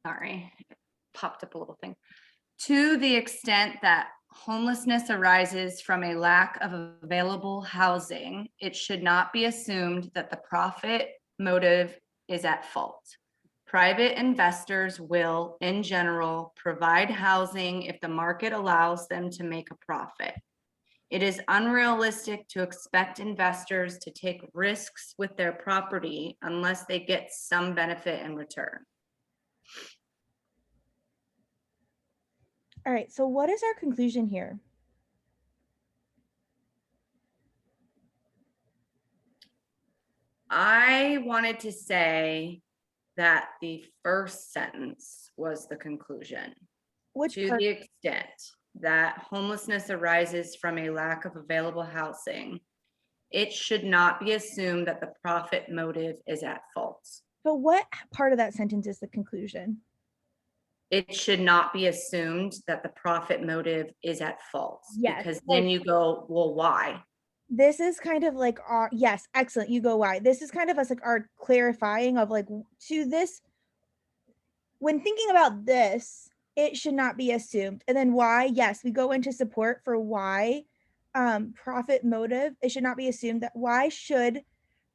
sorry, it popped up a little thing. To the extent that homelessness arises from a lack of available housing, it should not be assumed that the profit motive is at fault. Private investors will, in general, provide housing if the market allows them to make a profit. It is unrealistic to expect investors to take risks with their property unless they get some benefit in return. All right, so what is our conclusion here? I wanted to say that the first sentence was the conclusion. Which To part? the extent that homelessness arises from a lack of available housing, it should not be assumed that the profit motive is at fault. But what part of that sentence is the conclusion? It should not be assumed that the profit motive is at fault. Yes, Because then you go, well, why? This is kind of like our, yes, excellent. You go, why? This is kind of us like our clarifying of like to this, when thinking about this, it should not be assumed. And then why? Yes, we go into support for why profit motive. It should not be assumed that why should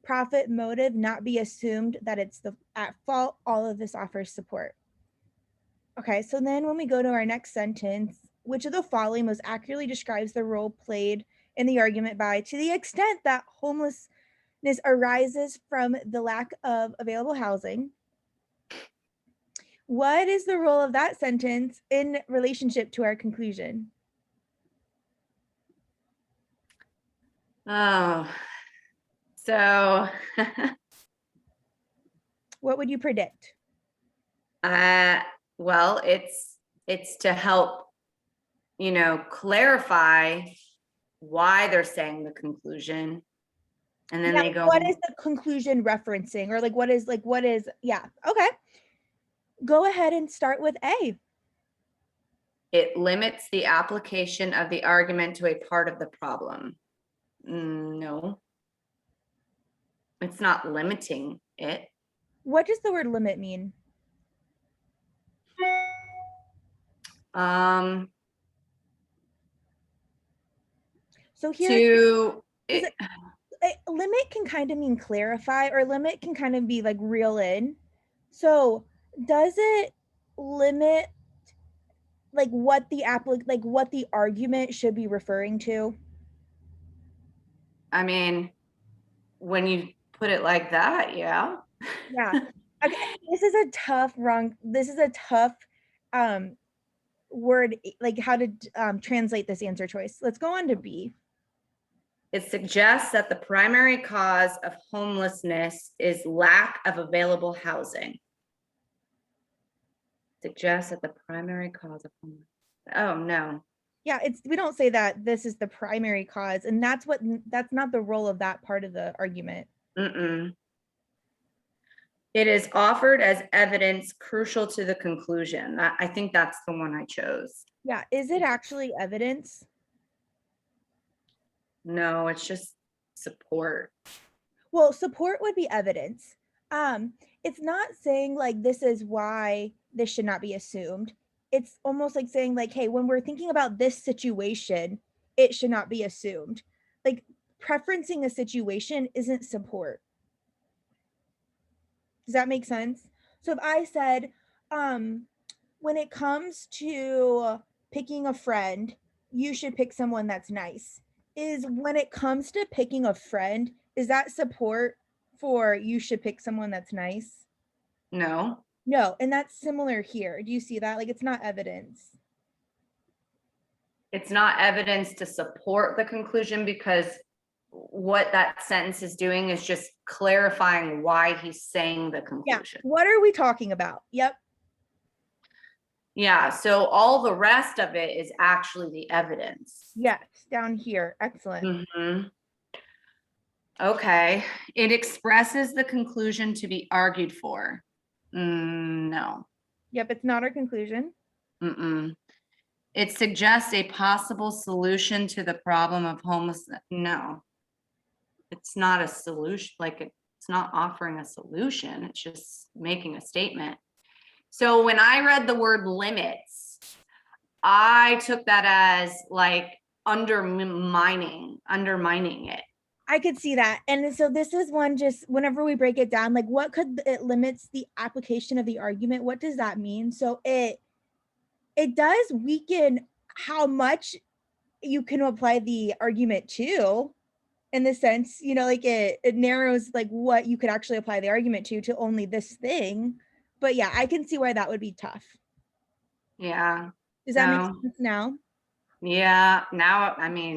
profit motive not be assumed that it's the at fault. All of this offers support. Okay, so then when we go to our next sentence, which of the following most accurately describes the role played in the argument by, to the extent that homelessness arises from the lack of available housing, what is the role of that sentence in relationship to our conclusion? Oh, so What would you predict? well, it's to help, clarify why they're saying the conclusion. And then they go, what is the conclusion referencing? Or like, what is, yeah, okay. Go ahead and start with A. it limits the application of the argument to a part of the problem. No, it's not limiting it. What does the word limit mean? So here, limit can kind of mean clarify, or limit can kind of be like reel in. So does it limit like what the argument should be referring to? I mean, when you put it like that, yeah. Yeah. Okay. This is a tough word, like how to translate this answer choice. Let's go on to B. It suggests that the primary cause of homelessness is lack of available housing. Suggests that the primary cause of homelessness. Oh, no. Yeah, we don't say that this is the primary cause, and that's not the role of that part of the argument. It is offered as evidence crucial to the conclusion. I think that's the one I chose. Yeah, is it actually evidence? No, it's just support. Well, support would be evidence. It's not saying like this is why this should not be assumed. It's almost like saying like, hey, when we're thinking about this situation, it should not be assumed. Like preferencing a situation isn't support. Does that make sense? So if I said, when it comes to picking a friend, you should pick someone that's nice. When it comes to picking a friend, is that support for you should pick someone that's nice? No. No, and that's similar here. Do you see that? Like, it's not evidence. It's not evidence to support the conclusion, because what that sentence is doing is just clarifying why he's saying the conclusion. Yeah. What are we talking about? Yep. Yeah, so all the rest of it is actually the evidence. Yes, down here. Excellent. Okay, it expresses the conclusion to be argued for. No. Yep, it's not our conclusion. It suggests a possible solution to the problem of homelessness. No, it's not a solution. Like, it's not offering a solution. It's just making a statement. So when I read the word limits, I took that as like undermining it. I could see that. And so this is one, just whenever we break it down, like what could it limits the application of the argument? What does that mean? So it does weaken how much you can apply the argument to, in the sense, like it narrows like what you could actually apply the argument to only this thing. But yeah, I can see why that would be tough. Yeah. Does that make So, sense now? yeah, now, I mean,